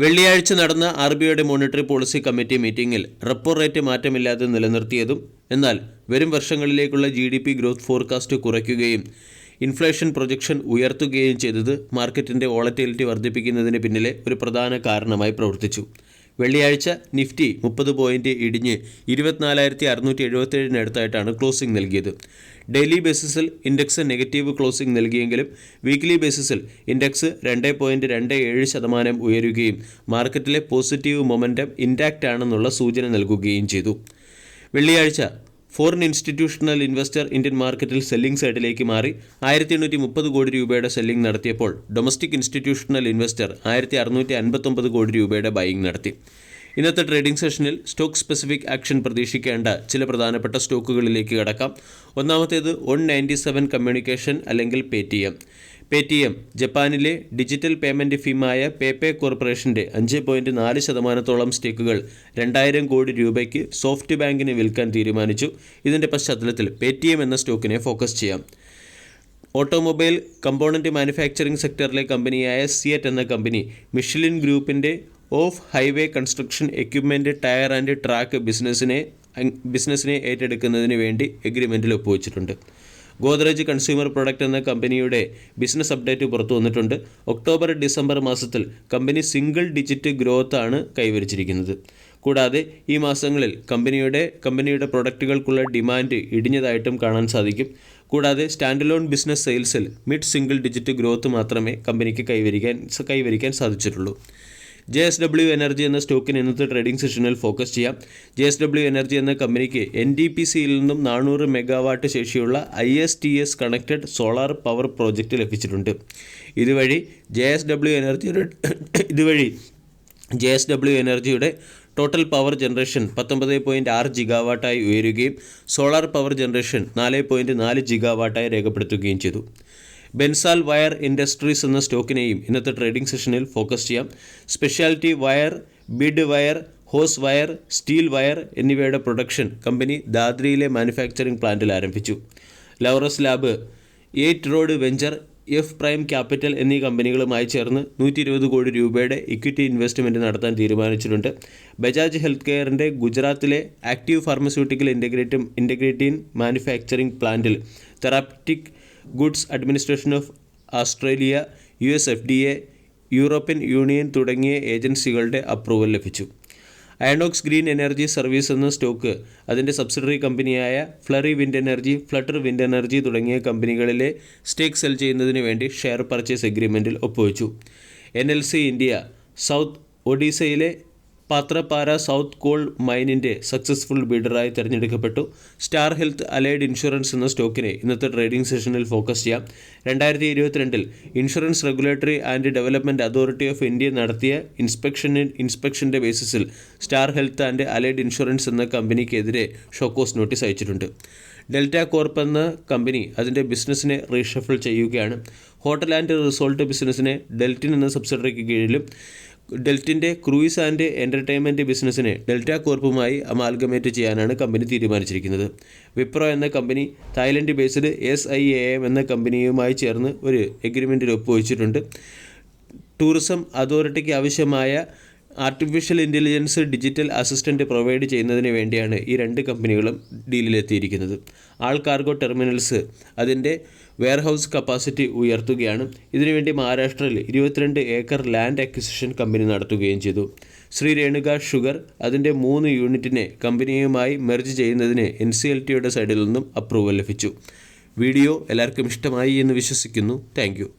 വെള്ളിയാഴ്ച നടന്ന RBIയുടെ monetary policy committee മീറ്റിംഗിൽ റെപ്പോ റേറ്റ് മാറ്റമില്ലാതെ നിലനിർത്തിയതും എന്നാൽ വരും വർഷങ്ങളിലേക്കുള്ള GDP ഗ്രോത്ത് ഫോർകാസ്റ്റ് കുറയ്ക്കുകയും ഇൻഫ്ലേഷൻ പ്രൊജക്ഷൻ ഉയർത്തുകയും ചെയ്തത് മാർക്കറ്റിൻ്റെ വോളറ്റിലിറ്റി വർദ്ധിപ്പിക്കുന്നതിന് പിന്നിലെ ഒരു പ്രധാന കാരണമായി പ്രവർത്തിച്ചു. വെള്ളിയാഴ്ച നിഫ്റ്റി 30 പോയിന്റ് ഇടിഞ്ഞ് 24,677-അടുത്തായിട്ടാണ് ക്ലോസിംഗ് നൽകിയത്. ഡെയിലി ബേസിസിൽ ഇൻഡെക്സ് നെഗറ്റീവ് ക്ലോസിംഗ് നൽകിയെങ്കിലും വീക്ക്ലി ബേസിസിൽ ഇൻഡെക്സ് 2.27% ഉയരുകയും മാർക്കറ്റിലെ പോസിറ്റീവ് മൊമെൻറ്റം ഇൻടാക്റ്റ് ആണെന്നുള്ള സൂചന നൽകുകയും ചെയ്തു. വെള്ളിയാഴ്ച ഫോറിൻ ഇൻസ്റ്റിറ്റ്യൂഷണൽ ഇൻവെസ്റ്റർ ഇന്ത്യൻ മാർക്കറ്റിൽ സെല്ലിംഗ് സൈഡിലേക്ക് മാറി 1830 കോടി രൂപയുടെ സെല്ലിംഗ് നടത്തിയപ്പോൾ ഡൊമസ്റ്റിക് ഇൻസ്റ്റിറ്റ്യൂഷണൽ ഇൻവെസ്റ്റർ 1659 കോടി രൂപയുടെ ബൈയിങ് നടത്തി. ഇന്നത്തെ ട്രേഡിംഗ് സെഷനിൽ സ്റ്റോക്ക് സ്പെസിഫിക് ആക്ഷൻ പ്രതീക്ഷിക്കേണ്ട ചില പ്രധാനപ്പെട്ട സ്റ്റോക്കുകളിലേക്ക് കടക്കാം. ഒന്നാമത്തേത് 197 കമ്മ്യൂണിക്കേഷൻ അല്ലെങ്കിൽ പേടിഎം ജപ്പാനിലെ ഡിജിറ്റൽ പേയ്മെൻറ്റ് ഫീമായ പേപേ കോർപ്പറേഷൻ്റെ 5.4% സ്റ്റേക്കുകൾ 2000 കോടി രൂപയ്ക്ക് സോഫ്റ്റ് ബാങ്കിന് വിൽക്കാൻ തീരുമാനിച്ചു. ഇതിൻ്റെ പശ്ചാത്തലത്തിൽ പേടിഎം എന്ന സ്റ്റോക്കിനെ ഫോക്കസ് ചെയ്യാം. ഓട്ടോമൊബൈൽ കമ്പോണൻറ്റ് മാനുഫാക്ചറിംഗ് സെക്ടറിലെ കമ്പനിയായ സിയറ്റ് എന്ന കമ്പനി മിഷലിൻ ഗ്രൂപ്പിൻ്റെ off highway construction equipment tyre and track ബിസിനസ്സിനെ ഏറ്റെടുക്കുന്നതിന് വേണ്ടി എഗ്രിമെൻറ്റിൽ ഒപ്പുവെച്ചിട്ടുണ്ട്. ഗോദ്രേജ് കൺസ്യൂമർ പ്രൊഡക്റ്റ് എന്ന കമ്പനിയുടെ ബിസിനസ് അപ്ഡേറ്റ് പുറത്തു വന്നിട്ടുണ്ട്. ഒക്ടോബർ-ഡിസംബർ മാസത്തിൽ കമ്പനി സിംഗിൾ ഡിജിറ്റ് ഗ്രോത്ത് ആണ് കൈവരിച്ചിരിക്കുന്നത്. കൂടാതെ ഈ മാസങ്ങളിൽ കമ്പനിയുടെ പ്രൊഡക്റ്റുകൾക്കുള്ള ഡിമാൻഡ് ഇടിഞ്ഞതായിട്ടും കാണാൻ സാധിക്കും. കൂടാതെ സ്റ്റാൻഡലോൺ ബിസിനസ് സെയിൽസിൽ മിഡ് സിംഗിൾ ഡിജിറ്റ് ഗ്രോത്ത് മാത്രമേ കമ്പനിക്ക് കൈവരിക്കാൻ സാധിച്ചിട്ടുള്ളൂ. JSW എനർജി എന്ന സ്റ്റോക്കിന് ഇന്നത്തെ ട്രേഡിംഗ് സെഷനിൽ ഫോക്കസ് ചെയ്യാം. JSW എനർജി എന്ന കമ്പനിക്ക് NTPCയിൽ നിന്നും 400 മെഗാവാട്ട് ശേഷിയുള്ള ISTS connected solar power project ലഭിച്ചിട്ടുണ്ട്. ഇതുവഴി JSW എനർജിയുടെ ടോട്ടൽ പവർ ജനറേഷൻ 19.6 ജിഗാവാട്ടായി ഉയരുകയും സോളാർ പവർ ജനറേഷൻ 4.4 ജിഗാവാട്ടായി രേഖപ്പെടുത്തുകയും ചെയ്തു. ബെൻസാൽ വയർ ഇൻഡസ്ട്രീസ് എന്ന സ്റ്റോക്കിനെയും ഇന്നത്തെ ട്രേഡിംഗ് സെഷനിൽ ഫോക്കസ് ചെയ്യാം. Speciality wire, bead wire, hose wire, steel wire എന്നിവയുടെ പ്രൊഡക്ഷൻ കമ്പനി ദാദ്രിയിലെ മാനുഫാക്ചറിംഗ് പ്ലാന്റിൽ ആരംഭിച്ചു. Laurus lab, 8 road venture, F prime capital എന്നീ കമ്പനികളുമായി ചേർന്ന് 120 കോടി രൂപയുടെ ഇക്വിറ്റി ഇൻവെസ്റ്റ്മെൻറ്റ് നടത്താൻ തീരുമാനിച്ചിട്ടുണ്ട്. ബജാജ് ഹെൽത്ത് കെയറിൻ്റെ ഗുജറാത്തിലെ ആക്റ്റീവ് ഫാർമസ്യൂട്ടിക്കൽ ഇൻ്റഗ്രേറ്റീൻ മാനുഫാക്ചറിംഗ് പ്ലാന്റിൽ therapeutic goods administration of Australia, US FDA, European union തുടങ്ങിയ ഏജൻസികളുടെ അപ്രൂവൽ ലഭിച്ചു. അയണോക്സ് ഗ്രീൻ എനർജി സർവീസ് എന്ന സ്റ്റോക്ക് അതിൻ്റെ സബ്സിഡറി കമ്പനിയായ flurry wind energy, flutter wind energy തുടങ്ങിയ കമ്പനികളിലെ സ്റ്റേക്ക് സെൽ ചെയ്യുന്നതിന് വേണ്ടി ഷെയർ പർച്ചേസ് എഗ്രിമെൻറ്റിൽ ഒപ്പുവെച്ചു. NLC ഇന്ത്യ സൗത്ത് ഒഡീസയിലെ പാത്രപ്പാര സൗത്ത് കോൾ മൈനിൻ്റെ സക്സസ്ഫുൾ ബിഡറായി തിരഞ്ഞെടുക്കപ്പെട്ടു. സ്റ്റാർ ഹെൽത്ത് അലൈഡ് ഇൻഷുറൻസ് എന്ന സ്റ്റോക്കിനെ ഇന്നത്തെ ട്രേഡിംഗ് സെഷനിൽ ഫോക്കസ് ചെയ്യാം. 2022 insurance regulatory and development authority of India നടത്തിയ ഇൻസ്പെക്ഷൻ്റെ ബേസിസിൽ star health and allied insurance എന്ന കമ്പനിക്കെതിരെ ഷോക്കോസ് നോട്ടീസ് അയച്ചിട്ടുണ്ട്. ഡെൽറ്റ കോർപ്പ് എന്ന കമ്പനി അതിൻ്റെ ബിസിനസ്സിനെ റീഷഫിൾ ചെയ്യുകയാണ്. ഹോട്ടൽ ആൻഡ് റിസോർട്ട് ബിസിനസ്സിനെ ഡെൽറ്റിൻ എന്ന സബ്സിഡറിക്ക് കീഴിലും ഡെൽറ്റിൻ്റെ ക്രൂയിസ് ആൻഡ് എൻ്റർടൈൻമെൻറ്റ് ബിസിനസ്സിനെ ഡെൽറ്റ കോർപ്പുമായി അമാൽഗമേറ്റ് ചെയ്യാനാണ് കമ്പനി തീരുമാനിച്ചിരിക്കുന്നത്. വിപ്രോ എന്ന കമ്പനി തായ്ലൻഡ് ബേസ്ഡ് SIAM എന്ന കമ്പനിയുമായി ചേർന്ന് ഒരു എഗ്രിമെൻറ്റിൽ ഒപ്പുവെച്ചിട്ടുണ്ട്. ടൂറിസം അതോറിറ്റിക്ക് ആവശ്യമായ artificial intelligence digital assistant provide ചെയ്യുന്നതിന് വേണ്ടിയാണ് ഈ 2 കമ്പനികളും ഡീലിലെത്തിയിരിക്കുന്നത്. ആൾ കാർഗോ ടെർമിനൽസ് അതിൻ്റെ വെയർഹൗസ് കപ്പാസിറ്റി ഉയർത്തുകയാണ്. ഇതിനുവേണ്ടി മഹാരാഷ്ട്രയിൽ 22 ഏക്കർ ലാൻഡ് അക്വിസിഷൻ കമ്പനി നടത്തുകയും ചെയ്തു. ശ്രീ രേണുക ഷുഗർ അതിൻ്റെ 3 യൂണിറ്റിനെ കമ്പനിയുമായി മെർജ് ചെയ്യുന്നതിന് NCLTയുടെ സൈഡിൽ നിന്നും അപ്രൂവൽ ലഭിച്ചു. വീഡിയോ എല്ലാവർക്കും ഇഷ്ടമായി എന്ന് വിശ്വസിക്കുന്നു. Thank you.